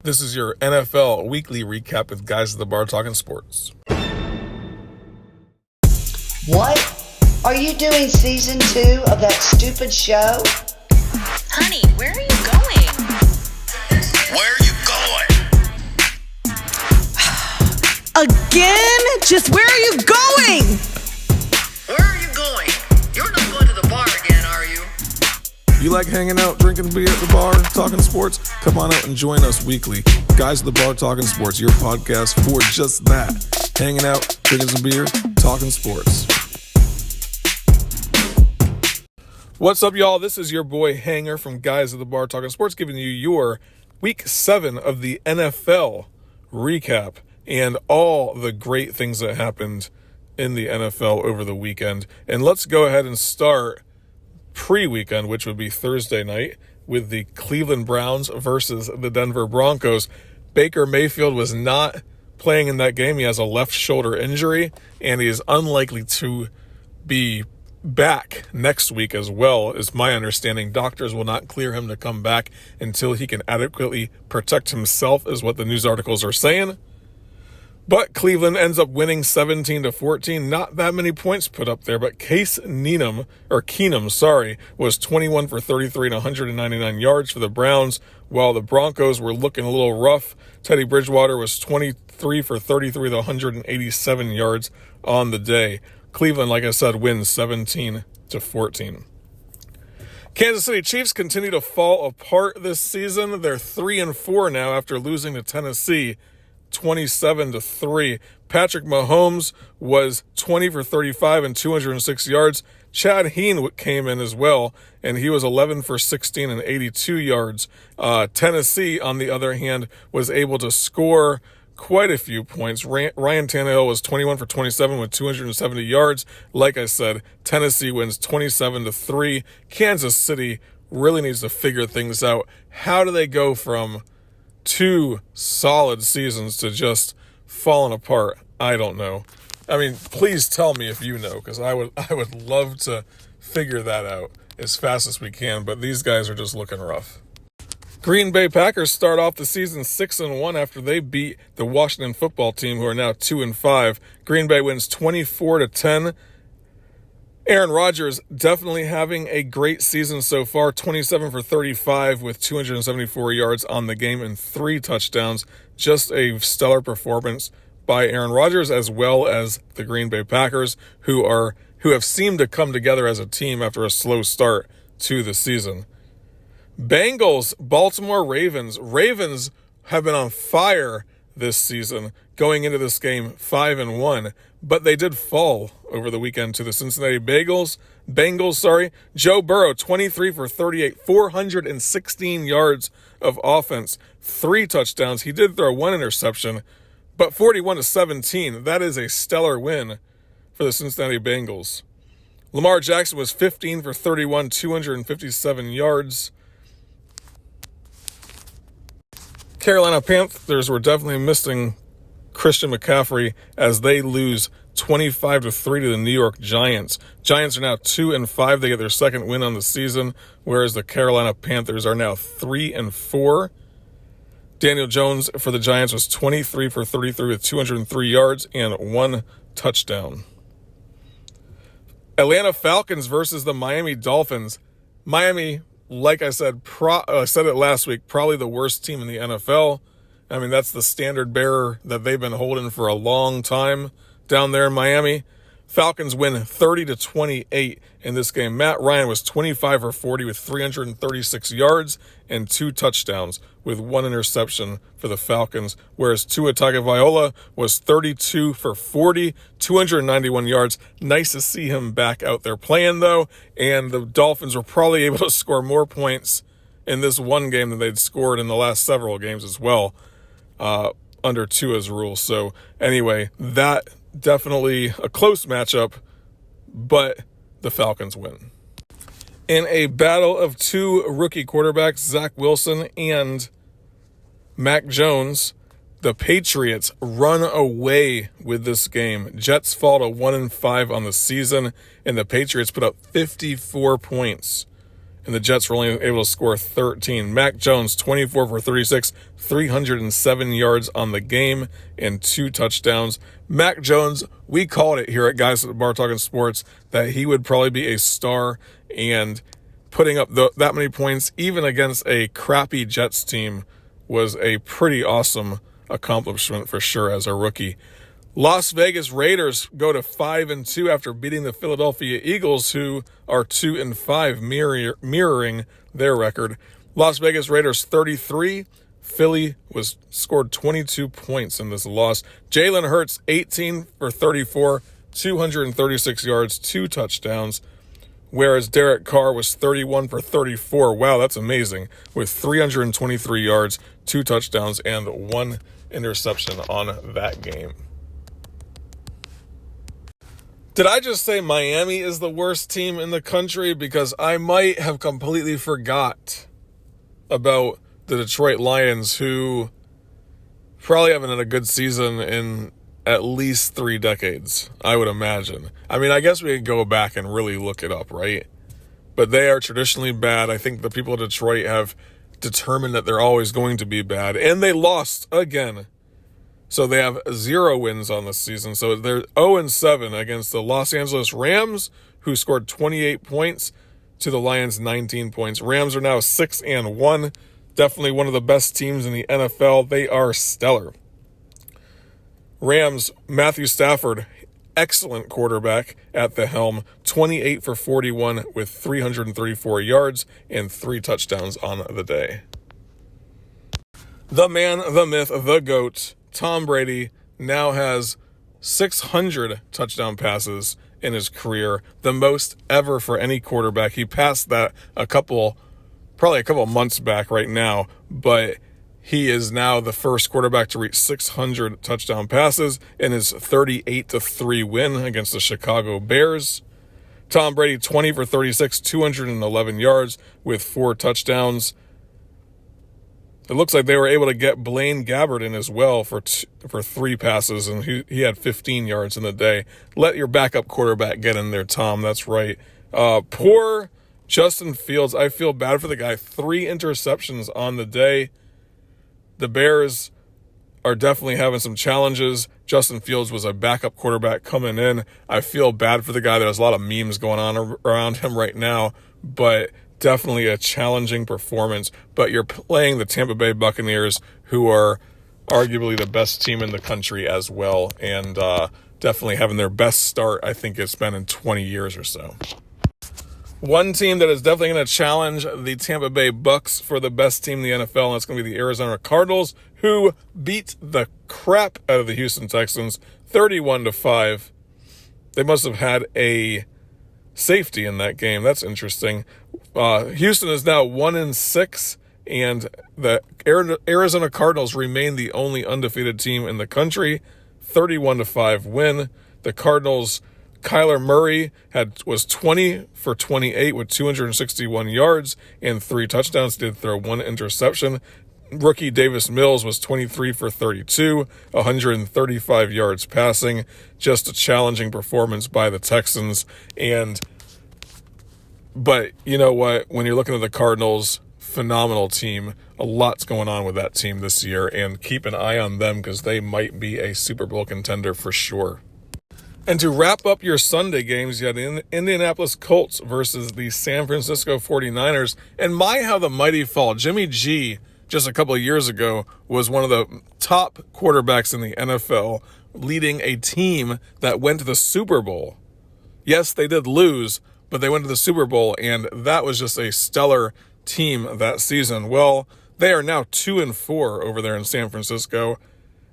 This is your NFL weekly recap with Guys at the Bar talking sports. What? Are you doing season 2 of that stupid show? Honey, where are you going? Where are you going? Again? Just where are you going? Where are you going? You're not going to the bar again, are you? You like hanging out, drinking beer at the bar, talking sports? Come on out and join us weekly. Guys at the Bar talking sports, your podcast for just that. Hanging out, drinking some beer, talking sports. What's up, y'all? This is your boy Hanger from Guys at the Bar talking sports, giving you your week 7 of the NFL recap and all the great things that happened in the NFL over the weekend. And let's go ahead and start pre-weekend, which would be Thursday night, with the Cleveland Browns versus the Denver Broncos. Baker Mayfield was not playing in that game. He has a left shoulder injury, and he is unlikely to be back next week as well, is my understanding. Doctors will not clear him to come back until he can adequately protect himself, is what the news articles are saying. But Cleveland ends up winning 17-14. Not that many points put up there, but Case Keenum, was 21 for 33 and 199 yards for the Browns, while the Broncos were looking a little rough. Teddy Bridgewater was 23 for 33 with 187 yards on the day. Cleveland, like I said, wins 17-14. Kansas City Chiefs continue to fall apart this season. They're 3-4 now after losing to Tennessee 27-3. Patrick Mahomes was 20 for 35 and 206 yards. Chad Heen came in as well, and he was 11 for 16 and 82 yards. Tennessee, on the other hand, was able to score quite a few points. Ryan Tannehill was 21 for 27 with 270 yards. Like I said, Tennessee wins 27-3. Kansas City really needs to figure things out. How do they go from 2 solid seasons to just falling apart? I don't know. I mean, please tell me if you know, because I would love to figure that out as fast as we can, but these guys are just looking rough. Green Bay Packers start off the season 6-1 after they beat the Washington football team, who are now 2-5. Green Bay wins 24-10. Aaron Rodgers definitely having a great season so far, 27 for 35 with 274 yards on the game and 3 touchdowns. Just a stellar performance by Aaron Rodgers, as well as the Green Bay Packers, who have seemed to come together as a team after a slow start to the season. Bengals, Baltimore Ravens. Ravens have been on fire this season, going into this game 5-1, but they did fall over the weekend to the Cincinnati Bengals. Joe Burrow, 23 for 38, 416 yards of offense, 3 touchdowns. He did throw 1 interception, but 41-17. That is a stellar win for the Cincinnati Bengals. Lamar Jackson was 15 for 31, 257 yards. Carolina Panthers were definitely missing Christian McCaffrey as they lose 25-3 to the New York Giants. Giants are now 2-5. They get their second win on the season, whereas the Carolina Panthers are now 3-4. Daniel Jones for the Giants was 23 for 33 with 203 yards and 1 touchdown. Atlanta Falcons versus the Miami Dolphins. Miami, like I said, I said it last week, probably the worst team in the NFL. I mean, that's the standard bearer that they've been holding for a long time down there in Miami. Falcons win 30-28 in this game. Matt Ryan was 25 for 40 with 336 yards and 2 touchdowns with 1 interception for the Falcons, whereas Tua Tagovailoa was 32 for 40, 291 yards. Nice to see him back out there playing, though, and the Dolphins were probably able to score more points in this one game than they'd scored in the last several games as well, under Tua's rules. So anyway, that definitely a close matchup, but the Falcons win. In a battle of 2 rookie quarterbacks, Zach Wilson and Mac Jones, the Patriots run away with this game. Jets fall to 1-5 on the season, and the Patriots put up 54 points and the Jets were only able to score 13. Mac Jones, 24 for 36, 307 yards on the game, and 2 touchdowns. Mac Jones, we called it here at Guys at the Bar Talking Sports that he would probably be a star, and putting up that many points, even against a crappy Jets team, was a pretty awesome accomplishment for sure as a rookie. Las Vegas Raiders go to 5-2 after beating the Philadelphia Eagles, who are 2-5, mirroring their record. Las Vegas Raiders 33. Philly scored 22 points in this loss. Jalen Hurts 18 for 34, 236 yards, 2 touchdowns. Whereas Derek Carr was 31 for 34. Wow, that's amazing. With 323 yards, 2 touchdowns, and 1 interception on that game. Did I just say Miami is the worst team in the country? Because I might have completely forgot about the Detroit Lions, who probably haven't had a good season in at least 3 decades, I would imagine. I mean, I guess we could go back and really look it up, right? But they are traditionally bad. I think the people of Detroit have determined that they're always going to be bad. And they lost again. So they have 0 wins on this season. So they're 0-7 against the Los Angeles Rams, who scored 28 points, to the Lions 19 points. Rams are now 6-1. Definitely one of the best teams in the NFL. They are stellar. Rams, Matthew Stafford, excellent quarterback at the helm, 28 for 41 with 334 yards and 3 touchdowns on the day. The man, the myth, the GOAT, Tom Brady, now has 600 touchdown passes in his career, the most ever for any quarterback. He passed that probably a couple months back right now, but he is now the first quarterback to reach 600 touchdown passes in his 38-3 win against the Chicago Bears. Tom Brady, 20 for 36, 211 yards with 4 touchdowns. It looks like they were able to get Blaine Gabbert in as well for 3 passes, and he had 15 yards in the day. Let your backup quarterback get in there, Tom. That's right. Poor Justin Fields. I feel bad for the guy. 3 interceptions on the day. The Bears are definitely having some challenges. Justin Fields was a backup quarterback coming in. I feel bad for the guy. There's a lot of memes going on around him right now, but definitely a challenging performance. But you're playing the Tampa Bay Buccaneers, who are arguably the best team in the country as well, and definitely having their best start I think it's been in 20 years or so. One team that is definitely going to challenge the Tampa Bay Bucs for the best team in the NFL, and that's going to be the Arizona Cardinals, who beat the crap out of the Houston Texans 31-5. They must have had a safety in that game. That's interesting. Houston is now 1-6, and the Arizona Cardinals remain the only undefeated team in the country. 31-5 win. The Cardinals, Kyler Murray was 20 for 28 with 261 yards and 3 touchdowns. Did throw 1 interception. Rookie Davis Mills was 23 for 32, 135 yards passing. Just a challenging performance by the Texans. But you know what? When you're looking at the Cardinals, phenomenal team. A lot's going on with that team this year, and keep an eye on them because they might be a Super Bowl contender for sure. And to wrap up your Sunday games, you had the Indianapolis Colts versus the San Francisco 49ers. And my, how the mighty fall. Jimmy G, just a couple of years ago, was one of the top quarterbacks in the NFL, leading a team that went to the Super Bowl. Yes, they did lose, but they went to the Super Bowl, and that was just a stellar team that season. Well, they are now 2-4 over there in San Francisco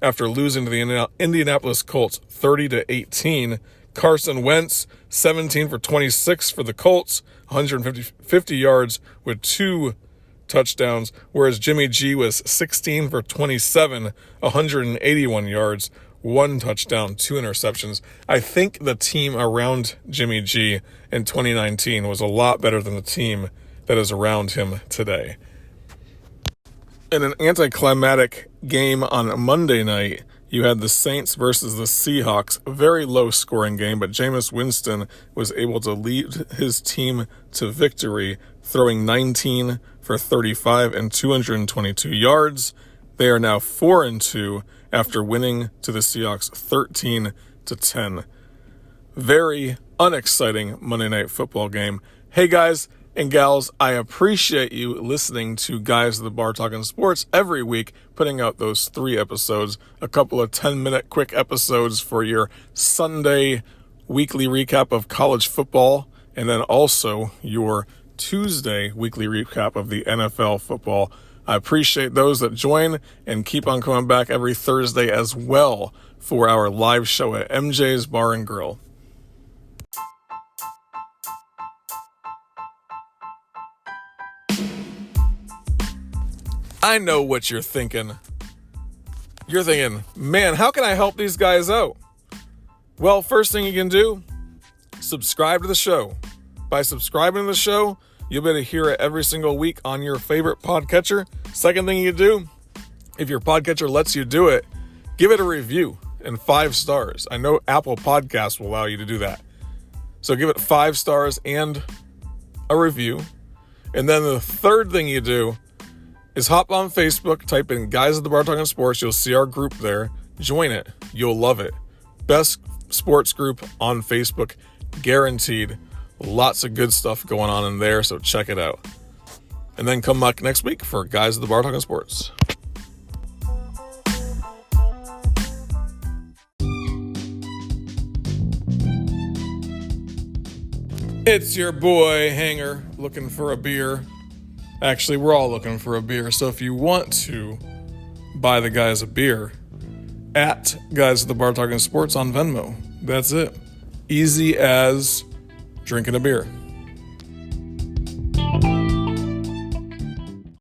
after losing to the Indianapolis Colts 30-18. Carson Wentz, 17 for 26 for the Colts, 150 yards with 2 touchdowns, whereas Jimmy G was 16 for 27, 181 yards, 1 touchdown, 2 interceptions. I think the team around Jimmy G in 2019 was a lot better than the team that is around him today. In an anticlimactic game on Monday night, you had the Saints versus the Seahawks. A very low-scoring game, but Jameis Winston was able to lead his team to victory throwing 19 for 35 and 222 yards. They are now 4-2 after winning to the Seahawks 13-10. Very unexciting Monday Night Football game. Hey guys and gals, I appreciate you listening to Guys at the Bar Talking Sports every week, putting out those 3 episodes, a couple of 10-minute quick episodes for your Sunday weekly recap of college football, and then also your Tuesday weekly recap of the NFL football. I appreciate those that join and keep on coming back every Thursday as well for our live show at MJ's Bar and Grill. I know what you're thinking. You're thinking, man, how can I help these guys out? Well, first thing you can do, subscribe to the show. By subscribing to the show, you'll be able to hear it every single week on your favorite podcatcher. Second thing you do, if your podcatcher lets you do it, give it a review and 5 stars. I know Apple Podcasts will allow you to do that. So give it 5 stars and a review. And then the third thing you do is hop on Facebook, type in Guys at the Bar Talking Sports. You'll see our group there. Join it. You'll love it. Best sports group on Facebook, guaranteed. Lots of good stuff going on in there, so check it out. And then come back next week for Guys at the Bar Talking Sports. It's your boy Hanger looking for a beer. Actually, we're all looking for a beer, so if you want to buy the guys a beer, at Guys at the Bar Talking Sports on Venmo. That's it. Easy as drinking a beer.